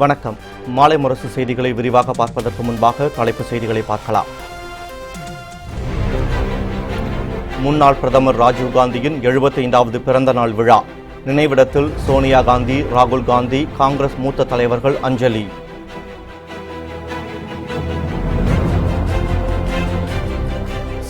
வணக்கம். மாலை முரசு செய்திகளை விரிவாக பார்ப்பதற்கு முன்பாக தலைப்புச் செய்திகளை பார்க்கலாம். முன்னாள் பிரதமர் ராஜீவ்காந்தியின் 75வது பிறந்த நாள் விழா. நினைவிடத்தில் சோனியா காந்தி, ராகுல் காந்தி, காங்கிரஸ் மூத்த தலைவர்கள் அஞ்சலி.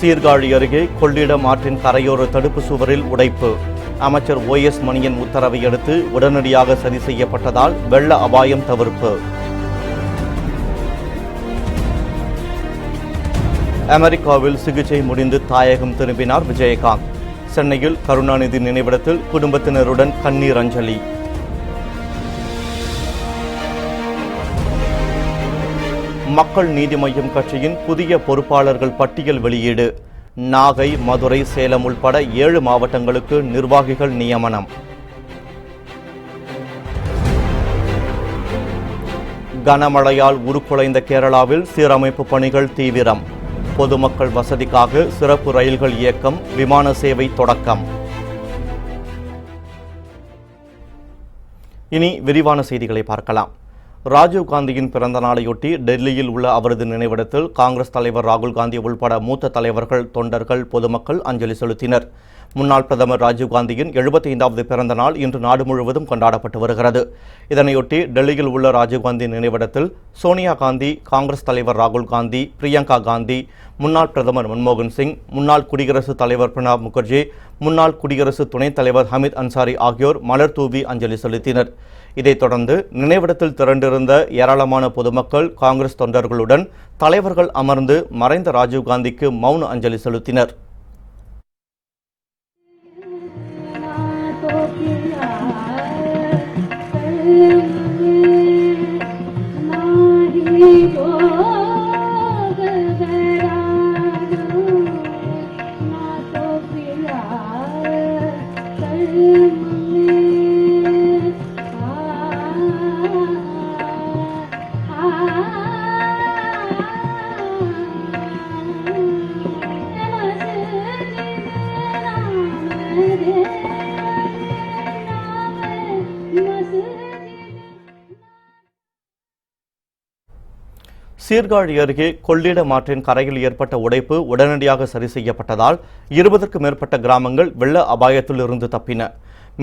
சீர்காழி அருகே கொள்ளிடம் ஆற்றின் கரையோர தடுப்பு சுவரில் உடைப்பு. அமைச்சர் OS மணியன் உத்தரவை அடுத்து உடனடியாக சரி செய்யப்பட்டதால் வெள்ள அபாயம் தவிர்ப்பு. அமெரிக்காவில் சிகிச்சை முடிந்து தாயகம் திரும்பினார் விஜயகாந்த். சென்னையில் கருணாநிதி நினைவிடத்தில் குடும்பத்தினருடன் கண்ணீர் அஞ்சலி. மக்கள் நீதி மய்யம் கட்சியின் புதிய பொறுப்பாளர்கள் பட்டியல் வெளியீடு. நாகை, மதுரை, சேலம் உள்பட 7 மாவட்டங்களுக்கு நிர்வாகிகள் நியமனம். கனமழையால் உருக்குலைந்த கேரளாவில் சீரமைப்பு பணிகள் தீவிரம். பொதுமக்கள் வசதிக்காக சிறப்பு ரயில்கள் இயக்கம், விமான சேவை தொடக்கம். இனி விரிவான செய்திகளை பார்க்கலாம். ராஜீவ்காந்தியின் பிறந்த நாளையொட்டி டெல்லியில் உள்ள அவரது நினைவிடத்தில் காங்கிரஸ் தலைவர் ராகுல் காந்தி உள்பட மூத்த தலைவர்கள், தொண்டர்கள், பொதுமக்கள் அஞ்சலி செலுத்தினர். முன்னாள் பிரதமர் ராஜீவ்காந்தியின் 75வது பிறந்த நாள் இன்று நாடு முழுவதும் கொண்டாடப்பட்டு வருகிறது. இதனையொட்டி டெல்லியில் உள்ள ராஜீவ்காந்தி நினைவிடத்தில் சோனியா காந்தி, காங்கிரஸ் தலைவர் ராகுல் காந்தி, பிரியங்கா காந்தி, முன்னாள் பிரதமர் மன்மோகன் சிங், முன்னாள் குடியரசுத் தலைவர் பிரணாப் முகர்ஜி, முன்னாள் குடியரசு துணைத் தலைவர் ஹமீத் அன்சாரி ஆகியோர் மலர் தூவி அஞ்சலி செலுத்தினர். இதைத் தொடர்ந்து நினைவிடத்தில் திரண்டிருந்த ஏராளமான பொதுமக்கள், காங்கிரஸ் தொண்டர்களுடன் தலைவர்கள் அமர்ந்து மறைந்த ராஜீவ்காந்திக்கு மௌன அஞ்சலி செலுத்தினர். சீர்காழி அருகே கொள்ளிடம் ஆற்றின் கரையில் ஏற்பட்ட உடைப்பு உடனடியாக சரி செய்யப்பட்டதால் 20க்கும் மேற்பட்ட கிராமங்கள் வெள்ள அபாயத்தில் இருந்து தப்பின.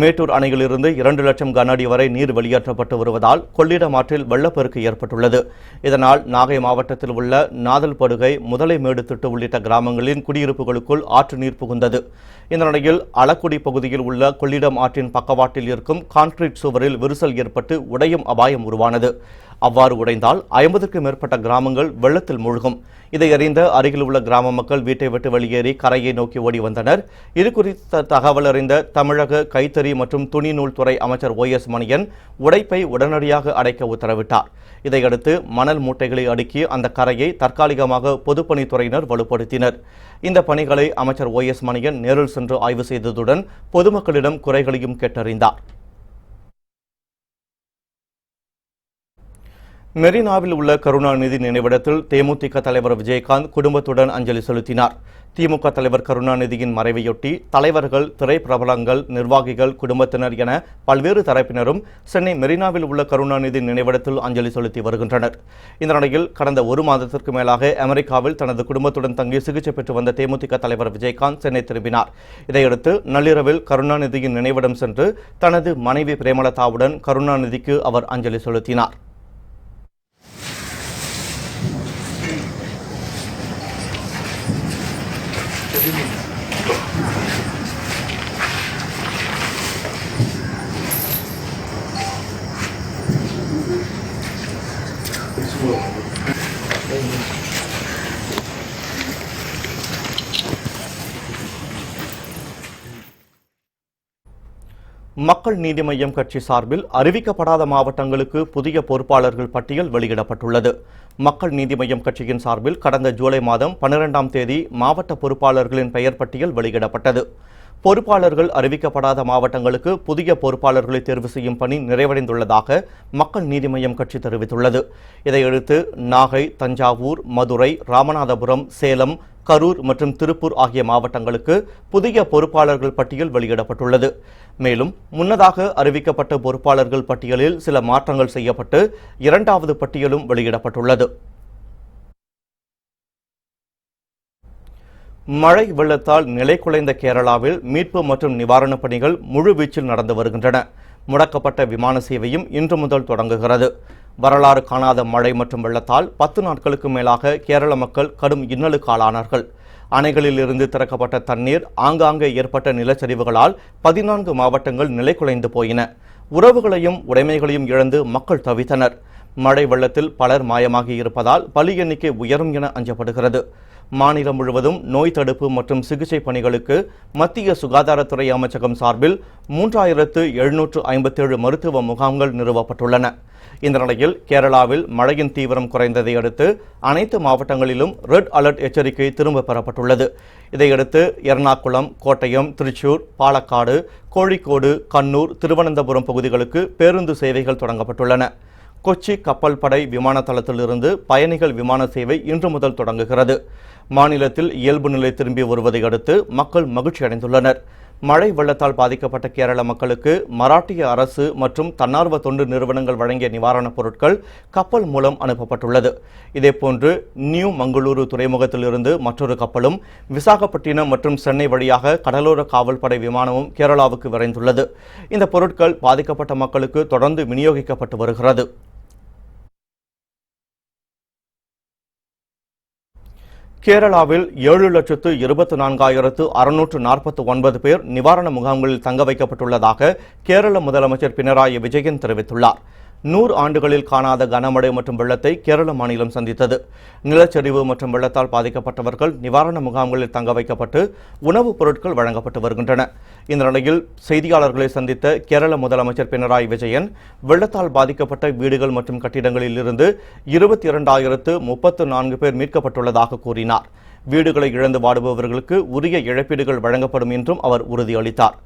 மேட்டூர் அணையிலிருந்து 2 லட்சம் கன அடி வரை நீர் வெளியேற்றப்பட்டு வருவதால் கொள்ளிடம் ஆற்றில் வெள்ளப்பெருக்கு ஏற்பட்டுள்ளது. இதனால் நாகை மாவட்டத்தில் உள்ள நாதல்படுகை, முதலைமேடு திட்டு உள்ளிட்ட கிராமங்களின் குடியிருப்புகளுக்குள் ஆற்று நீர் புகுந்தது. இந்த நிலையில் அளக்குடி பகுதியில் உள்ள கொள்ளிடம் ஆற்றின் பக்கவாட்டில் இருக்கும் கான்கிரீட் சுவரில் விரிசல் ஏற்பட்டு உடையும் அபாயம் உருவானது. அவ்வாறு உடைந்தால் 50க்கும் மேற்பட்ட கிராமங்கள் வெள்ளத்தில் மூழ்கும். இதை அறிந்த அருகில் உள்ள கிராம மக்கள் வீட்டை விட்டு வெளியேறி கரையை நோக்கி ஓடி வந்தனர். இதுகுறித்த தகவல் அறிந்த தமிழக கைத்தறி மற்றும் துணிநூல் துறை அமைச்சர் OS மணியன் உடைப்பை உடனடியாக அடைக்க உத்தரவிட்டார். இதையடுத்து மணல் மூட்டைகளை அடுக்கி அந்த கரையை தற்காலிகமாக பொதுப்பணித்துறையினர் வலுப்படுத்தினர். இந்த பணிகளை அமைச்சர் OS மணியன் நேரில் சென்று ஆய்வு செய்ததுடன் பொதுமக்களிடம் குறைகளையும் கேட்டறிந்தார். மெரினாவில் உள்ள கருணாநிதி நினைவிடத்தில் தேமுதிக தலைவர் விஜயகாந்த் குடும்பத்துடன் அஞ்சலி செலுத்தினார். திமுக தலைவர் கருணாநிதியின் மறைவையொட்டி தலைவர்கள், திரைப்பிரபலங்கள், நிர்வாகிகள், குடும்பத்தினர் என பல்வேறு தரப்பினரும் சென்னை மெரினாவில் உள்ள கருணாநிதி நினைவிடத்தில் அஞ்சலி செலுத்தி வருகின்றனர். இந்த நிலையில் கடந்த 1 மாதத்திற்கு மேலாக அமெரிக்காவில் தனது குடும்பத்துடன் தங்கி சிகிச்சை பெற்று வந்த தேமுதிக தலைவர் விஜயகாந்த் சென்னை திரும்பினார். இதையடுத்து நள்ளிரவில் கருணாநிதியின் நினைவிடம் சென்று தனது மனைவி பிரேமலதாவுடன் கருணாநிதிக்கு அவர் அஞ்சலி செலுத்தினார். மக்கள் நீதி மய்யம் கட்சி சார்பில் அறிவிக்கப்படாத மாவட்டங்களுக்கு புதிய பொறுப்பாளர்கள் பட்டியல் வெளியிடப்பட்டுள்ளது. மக்கள் நீதி மய்யம் கட்சியின் சார்பில் கடந்த ஜூலை மாதம் 12ஆம் தேதி மாவட்ட பொறுப்பாளர்களின் பெயர் பட்டியல் வெளியிடப்பட்டது. பொறுப்பாளர்கள் அறிவிக்கப்படாத மாவட்டங்களுக்கு புதிய பொறுப்பாளர்களை தேர்வு செய்யும் பணி நிறைவடைந்துள்ளதாக மக்கள் நீதி மய்யம் கட்சி தெரிவித்துள்ளது. இதையடுத்து நாகை, தஞ்சாவூர், மதுரை, ராமநாதபுரம், சேலம், கரூர் மற்றும் திருப்பூர் ஆகிய மாவட்டங்களுக்கு புதிய பொறுப்பாளர்கள் பட்டியல் வெளியிடப்பட்டுள்ளது. மேலும் முன்னதாக அறிவிக்கப்பட்ட பொறுப்பாளர்கள் பட்டியலில் சில மாற்றங்கள் செய்யப்பட்டு இரண்டாவது பட்டியலும் வெளியிடப்பட்டுள்ளது. மழை வெள்ளத்தால் நிலை குலைந்த கேரளாவில் மீட்பு மற்றும் நிவாரணப் பணிகள் முழுவீச்சில் நடந்து வருகின்றன. முடக்கப்பட்ட விமான சேவையும் இன்று முதல் தொடங்குகிறது. வரலாறு காணாத மழை மற்றும் வெள்ளத்தால் 10 நாட்களுக்கு மேலாக கேரள மக்கள் கடும் இன்னலுக்கு ஆளானார்கள். அணைகளில் இருந்து திறக்கப்பட்ட தண்ணீர் ஆங்காங்கே ஏற்பட்ட நிலச்சரிவுகளால் 14 மாவட்டங்கள் நிலை குலைந்து போயின. உறவுகளையும் உடைமைகளையும் இழந்து மக்கள் தவித்தனர். மழை வெள்ளத்தில் பலர் மாயமாகி இருப்பதால் பலி எண்ணிக்கை உயரும் என அஞ்சப்படுகிறது. மாநிலம் முழுவதும் நோய் தடுப்பு மற்றும் சிகிச்சை பணிகளுக்கு மத்திய சுகாதாரத்துறை அமைச்சகம் சார்பில் 3757 மருத்துவ முகாம்கள் நிறுவப்பட்டுள்ளன. இந்த நிலையில் கேரளாவில் மழையின் தீவிரம் குறைந்ததை அடுத்து அனைத்து மாவட்டங்களிலும் ரெட் அலர்ட் எச்சரிக்கை திரும்ப பெறப்பட்டுள்ளது. இதையடுத்து எர்ணாகுளம், கோட்டயம், திருச்சூர், பாலக்காடு, கோழிக்கோடு, கண்ணூர், திருவனந்தபுரம் பகுதிகளுக்கு பேருந்து சேவைகள் தொடங்கப்பட்டுள்ளன. கொச்சி கப்பல் படை விமான தளத்திலிருந்து பயணிகள் விமான சேவை இன்று முதல் தொடங்குகிறது. மாநிலத்தில் இயல்பு நிலை திரும்பி வருவதை அடுத்து மக்கள் மகிழ்ச்சி அடைந்துள்ளனர். மழை வெள்ளத்தால் பாதிக்கப்பட்ட கேரள மக்களுக்கு மராட்டிய அரசு மற்றும் தன்னார்வ தொண்டு நிறுவனங்கள் வழங்கிய நிவாரணப் பொருட்கள் கப்பல் மூலம் அனுப்பப்பட்டுள்ளது. இதேபோன்று நியூ மங்களூரு துறைமுகத்திலிருந்து மற்றொரு கப்பலும் விசாகப்பட்டினம் மற்றும் சென்னை வழியாக கடலோர காவல் படை விமானமும் கேரளாவுக்கு விரைந்துள்ளது. இந்த பொருட்கள் பாதிக்கப்பட்ட மக்களுக்கு தொடர்ந்து விநியோகிக்கப்பட்டு வருகிறது. கேரளாவில் 7,24,649 பேர் நிவாரண முகாம்களில் தங்க வைக்கப்பட்டுள்ளதாக கேரள முதலமைச்சர் பினராயி விஜயன் தெரிவித்துள்ளார். 100 ஆண்டுகளில் காணாத கனமழை மற்றும் வெள்ளத்தை கேரள மாநிலம் சந்தித்தது. நிலச்சரிவு மற்றும் வெள்ளத்தால் பாதிக்கப்பட்டவர்கள் நிவாரண முகாம்களில் தங்க வைக்கப்பட்டு உணவுப் பொருட்கள் வழங்கப்பட்டு வருகின்றன. இந்த நிலையில் செய்தியாளர்களை சந்தித்த கேரள முதலமைச்சர் பினராயி விஜயன் வெள்ளத்தால் பாதிக்கப்பட்ட வீடுகள் மற்றும் கட்டிடங்களில் இருந்து 22,034 பேர் மீட்கப்பட்டுள்ளதாக கூறினார். வீடுகளை இழந்து வாடுபவர்களுக்கு உரிய இழப்பீடுகள் வழங்கப்படும் என்றும் அவர் உறுதியளித்தார்.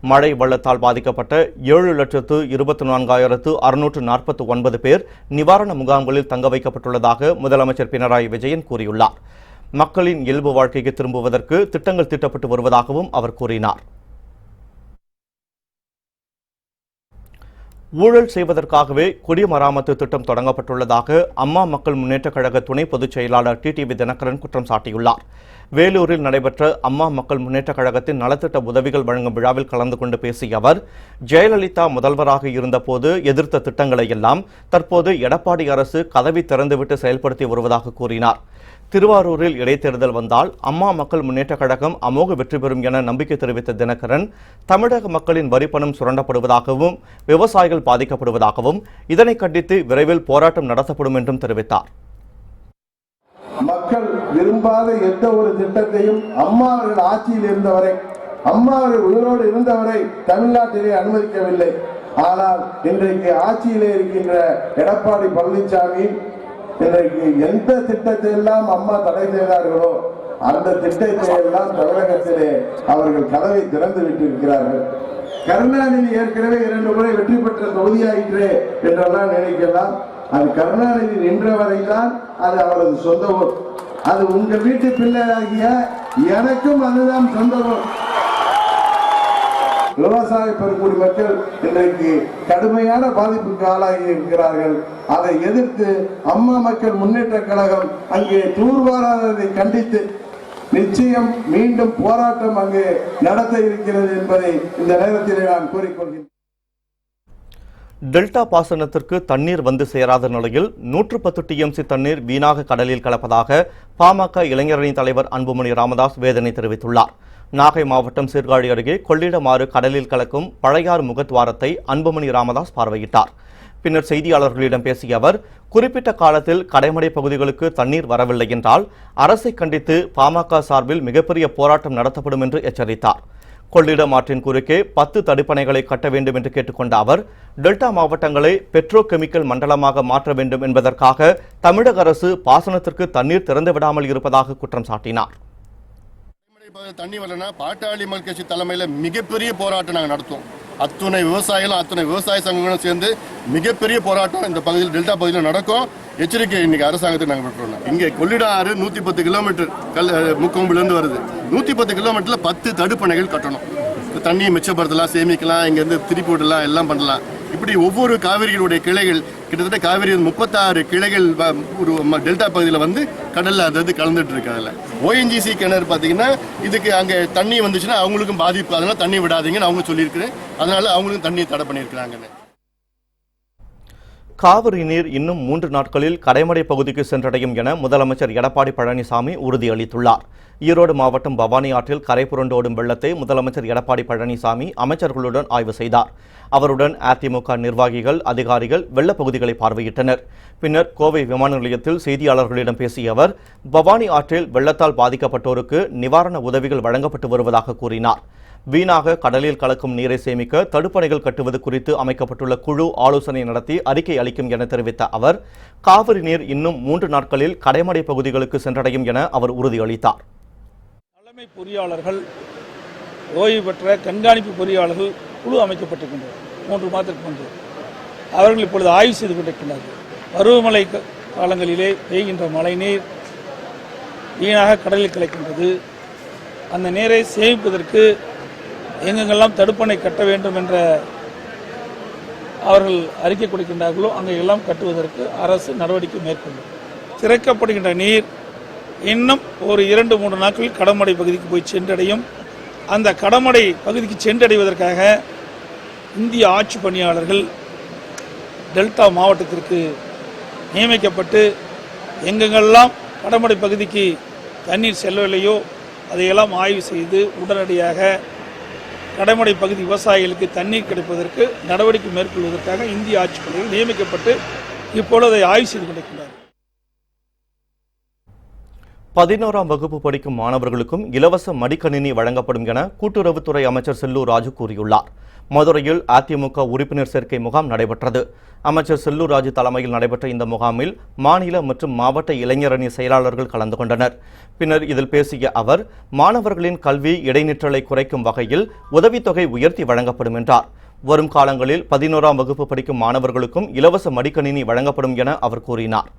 மழை வெள்ளத்தால் பாதிக்கப்பட்ட 7,24,649 பேர் நிவாரண முகாம்களில் தங்க வைக்கப்பட்டுள்ளதாக முதலமைச்சர் பினராயி விஜயன் கூறியுள்ளார். மக்களின் இயல்பு வாழ்க்கைக்கு திரும்புவதற்கு திட்டங்கள் தீட்டப்பட்டு வருவதாகவும் அவர் கூறினார். ஊழல் செய்வதற்காகவே குடிமராமத்து திட்டம் தொடங்கப்பட்டுள்ளதாக அம்மா மக்கள் முன்னேற்றக் கழக துணை பொதுச் செயலாளர் டிடிவி தினகரன் குற்றம் சாட்டியுள்ளார். வேலூரில் நடைபெற்ற அம்மா மக்கள் முன்னேற்றக் கழகத்தின் நலத்திட்ட உதவிகள் வழங்கும் விழாவில் கலந்து கொண்டு பேசிய அவர், ஜெயலலிதா முதல்வராக இருந்தபோது எதிர்த்த திட்டங்களை எல்லாம் தற்போது எடப்பாடி அரசு கதவி திறந்துவிட்டு செயல்படுத்தி வருவதாக கூறினார். திருவாரூரில் இடைத்தேர்தல் வந்தால் அம்மா மக்கள் முன்னேற்றக் கழகம் அமோக வெற்றி பெறும் என நம்பிக்கை தெரிவித்த தினகரன், தமிழக மக்களின் வரிப்பணம் சுரண்டப்படுவதாகவும் விவசாயிகள் பாதிக்கப்படுவதாகவும் இதனை கண்டித்து விரைவில் போராட்டம் நடத்தப்படும் என்றும் தெரிவித்தார். மக்கள் விரும்பாத எந்த ஒரு திட்டத்தையும் அம்மா அவர்கள் ஆட்சியில் இருந்தவரை, அம்மா அவர்கள் உயிரோடு இருந்தவரை தமிழ்நாட்டிலே அனுமதிக்கவில்லை. ஆனால் இன்றைக்கு ஆட்சியிலே இருக்கின்ற எடப்பாடி பழனிசாமி இன்றைக்கு எந்த திட்டத்தை எல்லாம் அம்மா தடை செய்தார்களோ அந்த திட்டத்தை எல்லாம் தமிழகத்திலே அவர்கள் கதவை திறந்து விட்டிருக்கிறார்கள். கருணாநிதி ஏற்கனவே 2 முறை வெற்றி பெற்ற தொகுதியாயிற்றே என்றெல்லாம் நினைக்கலாம். அது கருணாநிதி நின்ற வரைதான் அது அவரது சொந்த ஊர். அது உங்கள் வீட்டு பிள்ளையாகிய எனக்கும் அதுதான் சொந்த ஊர். விவசாய பெருங்குடி மக்கள் இன்றைக்கு கடுமையான பாதிப்புக்கு ஆளாகி இருக்கிறார்கள். அதை எதிர்த்து அம்மா மக்கள் முன்னேற்ற கழகம் அங்கே தூர்வாராததை கண்டித்து நிச்சயம் மீண்டும் போராட்டம் அங்கே நடத்த இருக்கிறது என்பதை இந்த நேரத்தில் நான் கூறிக்கொள்கிறேன். டெல்டா பாசனத்திற்கு தண்ணீர் வந்து சேராத நிலையில் 110 TMC தண்ணீர் வீணாக கடலில் கலப்பதாக பாமக இளைஞரணி தலைவர் அன்புமணி ராமதாஸ் வேதனை தெரிவித்துள்ளார். நாகை மாவட்டம் சீர்காழி அருகே கொள்ளிடமாறு கடலில் கலக்கும் பழையாறு முகத்வாரத்தை அன்புமணி ராமதாஸ் பார்வையிட்டார். பின்னர் செய்தியாளர்களிடம் பேசிய அவர், குறிப்பிட்ட காலத்தில் கடைமடை பகுதிகளுக்கு தண்ணீர் வரவில்லை என்றால் அரசை கண்டித்து பாமக சார்பில் மிகப்பெரிய போராட்டம் நடத்தப்படும் என்று எச்சரித்தார். கொள்ளிடம் ஆற்றின் குறுக்கே 10 தடுப்பணைகளை கட்ட வேண்டும் என்று கேட்டுக்கொண்ட அவர், டெல்டா மாவட்டங்களை பெட்ரோ கெமிக்கல் மண்டலமாக மாற்ற வேண்டும் என்பதற்காக தமிழக அரசு பாசனத்திற்கு தண்ணீர் திறந்துவிடாமல் இருப்பதாக குற்றம் சாட்டினார். தண்ணி வரலன்னா பாட்டாளி மக்கள் கட்சி தலைமையில் மிகப்பெரிய போராட்டம் நாங்கள் நடத்துவோம். அத்துணை விவசாயிகளும் அத்துணை விவசாய சங்கங்களும் சேர்ந்து மிகப்பெரிய போராட்டம் இந்த பகுதியில் டெல்டா பகுதியில் நடக்கும். எச்சரிக்கை இன்னைக்கு அரசாங்கத்துக்கு நாங்கள் விட்டுறோம். இங்கே கொள்ளிடம் ஆறு 110 கிலோமீட்டர் முக்கொம்பிலிருந்து வருது. 110 கிலோமீட்டரில் 10 தடுப்பணைகள் கட்டணும். தண்ணியை மிச்சப்படுத்தலாம், சேமிக்கலாம், இங்கேருந்து திருப்பி விடலாம், எல்லாம் பண்ணலாம். இப்படி ஒவ்வொரு காவிரிகளுடைய கிளைகள் கிட்டத்தட்ட காவிரி 36 கிளைகள் ஒரு டெல்டா பகுதியில் வந்து கடலில் அதாவது கலந்துட்டு இருக்கு. அதில் ONGC கிணறு பார்த்தீங்கன்னா இதுக்கு அங்கே தண்ணி வந்துச்சுன்னா அவங்களுக்கும் பாதிப்பு, அதனால தண்ணி விடாதீங்கன்னு அவங்க சொல்லியிருக்கிறேன். அதனால அவங்களுக்கும் தண்ணி தடை பண்ணியிருக்கிறாங்கன்னு. காவிரி நீர் இன்னும் 3 நாட்களில் கடைமடை பகுதிக்கு சென்றடையும் என முதலமைச்சர் எடப்பாடி பழனிசாமி உறுதியளித்துள்ளார். ஈரோடு மாவட்டம் பவானி ஆற்றில் கரை புரண்டோடும் வெள்ளத்தை முதலமைச்சர் எடப்பாடி பழனிசாமி அமைச்சர்களுடன் ஆய்வு செய்தார். அவருடன் அதிமுக நிர்வாகிகள், அதிகாரிகள் வெள்ளப் பகுதிகளை பார்வையிட்டனர். பின்னர் கோவை விமான நிலையத்தில் செய்தியாளர்களிடம் பேசிய அவர், பவானி ஆற்றில் வெள்ளத்தால் பாதிக்கப்பட்டோருக்கு நிவாரண உதவிகள் வழங்கப்பட்டு வருவதாக கூறினார். வீணாக கடலில் கலக்கும் நீரை சேமிக்க தடுப்பணைகள் கட்டுவது குறித்து அமைக்கப்பட்டுள்ள குழு ஆலோசனை நடத்தி அறிக்கை அளிக்கும் என தெரிவித்த அவர், காவிரி நீர் இன்னும் 3 நாட்களில் கடைமடை பகுதிகளுக்கு சென்றடையும் என அவர் உறுதியளித்தார். தலைமை பொறியாளர்கள், ஓய்வு பெற்ற கண்காணிப்பு பொறியாளர்கள் குழு அமைக்கப்பட்டிருக்கின்றனர். 3 மாதத்திற்கு முன்பு அவர்கள் இப்பொழுது ஆய்வு செய்து கொண்டிருக்கின்றார்கள். பருவமழை காலங்களிலே பெய்கின்ற மழை நீர் வீணாக கடலில் கலக்கின்றது. அந்த நீரை சேமிப்பதற்கு எங்கெங்கெல்லாம் தடுப்பணை கட்ட வேண்டும் என்ற அவர்கள் அறிக்கை கொடுக்கின்றார்களோ அங்கெல்லாம் கட்டுவதற்கு அரசு நடவடிக்கை மேற்கொள்ளும். திறக்கப்படுகின்ற நீர் இன்னும் ஒரு 2-3 நாட்களில் கடமடை பகுதிக்கு போய் சென்றடையும். அந்த கடமடை பகுதிக்கு சென்றடைவதற்காக இந்திய ஆட்சி பணியாளர்கள் டெல்டா மாவட்டத்திற்கு நியமிக்கப்பட்டு எங்கெங்கெல்லாம் கடமடை பகுதிக்கு தண்ணீர் செல்லவில்லையோ அதையெல்லாம் ஆய்வு செய்து உடனடியாக கடமடை பகுதி விவசாயிகளுக்கு தண்ணீர் கிடைப்பதற்கு நடவடிக்கை மேற்கொள்வதற்காக இந்திய ஆட்சி பணிகள் நியமிக்கப்பட்டு இப்பொழுது அதை ஆய்வு செய்து கொண்டிருக்கிறார். 11ஆம் வகுப்பு படிக்கும் மாணவர்களுக்கும் இலவச மடிக்கணினி வழங்கப்படும் என கூட்டுறவுத்துறை அமைச்சர் செல்லூர் ராஜு கூறியுள்ளார். மதுரையில் அதிமுக உறுப்பினர் சேர்க்கை முகாம் நடைபெற்றது. அமைச்சர் செல்லூர் ராஜு தலைமையில் நடைபெற்ற இந்த முகாமில் மாநில மற்றும் மாவட்ட இளைஞரணி செயலாளர்கள் கலந்து கொண்டனர். பின்னர் இதில் பேசிய அவர், மாணவர்களின் கல்வி இடைநிற்றலை குறைக்கும் வகையில் உதவித்தொகை உயர்த்தி வழங்கப்படும் என்றார். வரும் காலங்களில் 11ஆம் வகுப்பு படிக்கும் மாணவர்களுக்கும் இலவச மடிக்கணினி வழங்கப்படும் என அவர் கூறினார்.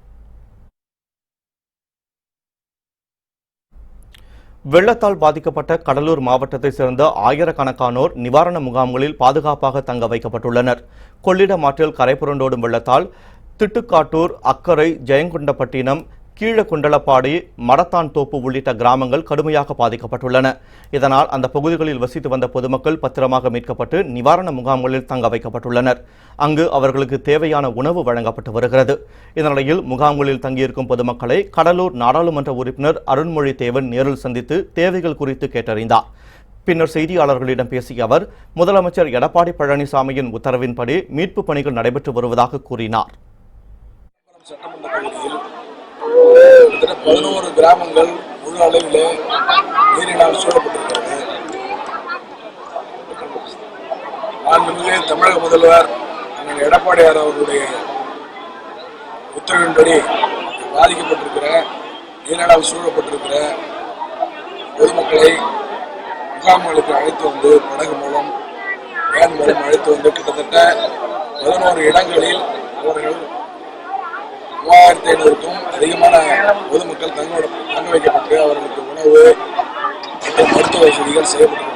வெள்ளத்தால் பாதிக்கப்பட்ட கடலூர் மாவட்டத்தைச் சேர்ந்த ஆயிரக்கணக்கானோர் நிவாரண முகாம்களில் பாதுகாப்பாக தங்க வைக்கப்பட்டுள்ளனர். கொள்ளிடம் ஆற்றில் கரை புரண்டோடும் வெள்ளத்தால் திட்டுக்காட்டூர், அக்கரை, ஜெயங்கொண்டப்பட்டினம், கீழகுண்டலப்பாடி, மடத்தான் தோப்பு உள்ளிட்ட கிராமங்கள் கடுமையாக பாதிக்கப்பட்டுள்ளன. இதனால் அந்த பகுதிகளில் வசித்து வந்த பொதுமக்கள் பத்திரமாக மீட்கப்பட்டு நிவாரண முகாம்களில் தங்க வைக்கப்பட்டுள்ளனர். அங்கு அவர்களுக்கு தேவையான உணவு வழங்கப்பட்டு வருகிறது. இந்நிலையில் முகாம்களில் தங்கியிருக்கும் பொதுமக்களை கடலூர் நாடாளுமன்ற உறுப்பினர் அருண்மொழி தேவன் நேரில் சந்தித்து தேவைகள் குறித்து கேட்டறிந்தார். பின்னர் செய்தியாளர்களிடம் பேசிய அவர், முதலமைச்சர் எடப்பாடி பழனிசாமியின் உத்தரவின்படி மீட்பு பணிகள் நடைபெற்று வருவதாக கூறினார். 11 கிராமங்கள் முழு அளவிலே நீரினால் சூழப்பட்டிருக்கிறது. மாண்புமிகு தமிழக முதல்வர் எடப்பாடியார் அவர்களுடைய உத்தரவின்படி பாதிக்கப்பட்டிருக்கிற நீரினால் சூழப்பட்டிருக்கிற பொதுமக்களை முகாம்களுக்கு அழைத்து வந்து படகு மூலம் வேன் மூலம் அழைத்து வந்து கிட்டத்தட்ட 11 இடங்களில் அவர்கள் 3500க்கும் அதிகமான பொதுமக்கள் தங்க வைக்கப்பட்டு அவர்களுக்கு உணவு மற்றும் மருத்துவ வசதிகள் செய்யப்பட்டு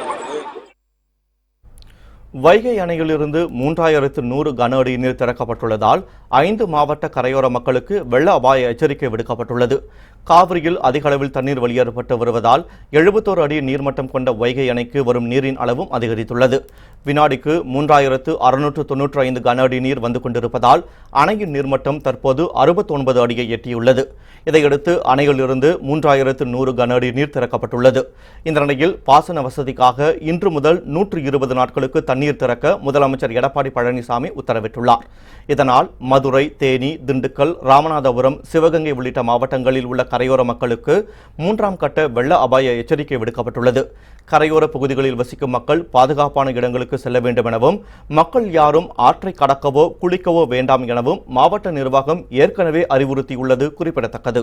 வைகை அணையிலிருந்து 3100 கன அடி நீர் திறக்கப்பட்டுள்ளதால் 5 மாவட்ட கரையோர மக்களுக்கு வெள்ள அபாய எச்சரிக்கை விடுக்கப்பட்டுள்ளது. காவிரியில் அதிக அளவில் தண்ணீர் வெளியேறப்பட்டு வருவதால் 71 அடி நீர்மட்டம் கொண்ட வைகை அணைக்கு வரும் நீரின் அளவும் அதிகரித்துள்ளது. வினாடிக்கு 3695 கன அடி நீர் வந்து கொண்டிருப்பதால் அணையின் நீர்மட்டம் தற்போது 69 அடியை எட்டியுள்ளது. இதையடுத்து அணையிலிருந்து 3100 கன அடி நீர் திறக்கப்பட்டுள்ளது. இந்த நிலையில் பாசன வசதிக்காக இன்று முதல் 120 நாட்களுக்கு தண்ணீர் திறக்க முதலமைச்சர் எடப்பாடி பழனிசாமி உத்தரவிட்டுள்ளார். இதனால் மதுரை, தேனி, திண்டுக்கல், ராமநாதபுரம், சிவகங்கை உள்ளிட்ட மாவட்டங்களில் உள்ள கரையோர மக்களுக்கு 3ஆம் கட்ட வெள்ள அபாய எச்சரிக்கை விடுக்கப்பட்டுள்ளது. கரையோர பகுதிகளில் வசிக்கும் மக்கள் பாதுகாப்பான இடங்களுக்கு செல்ல வேண்டும் எனவும், மக்கள் யாரும் ஆற்றை கடக்கவோ குளிக்கவோ வேண்டாம் எனவும் மாவட்ட நிர்வாகம் ஏற்கனவே அறிவுறுத்தியுள்ளது குறிப்பிடத்தக்கது.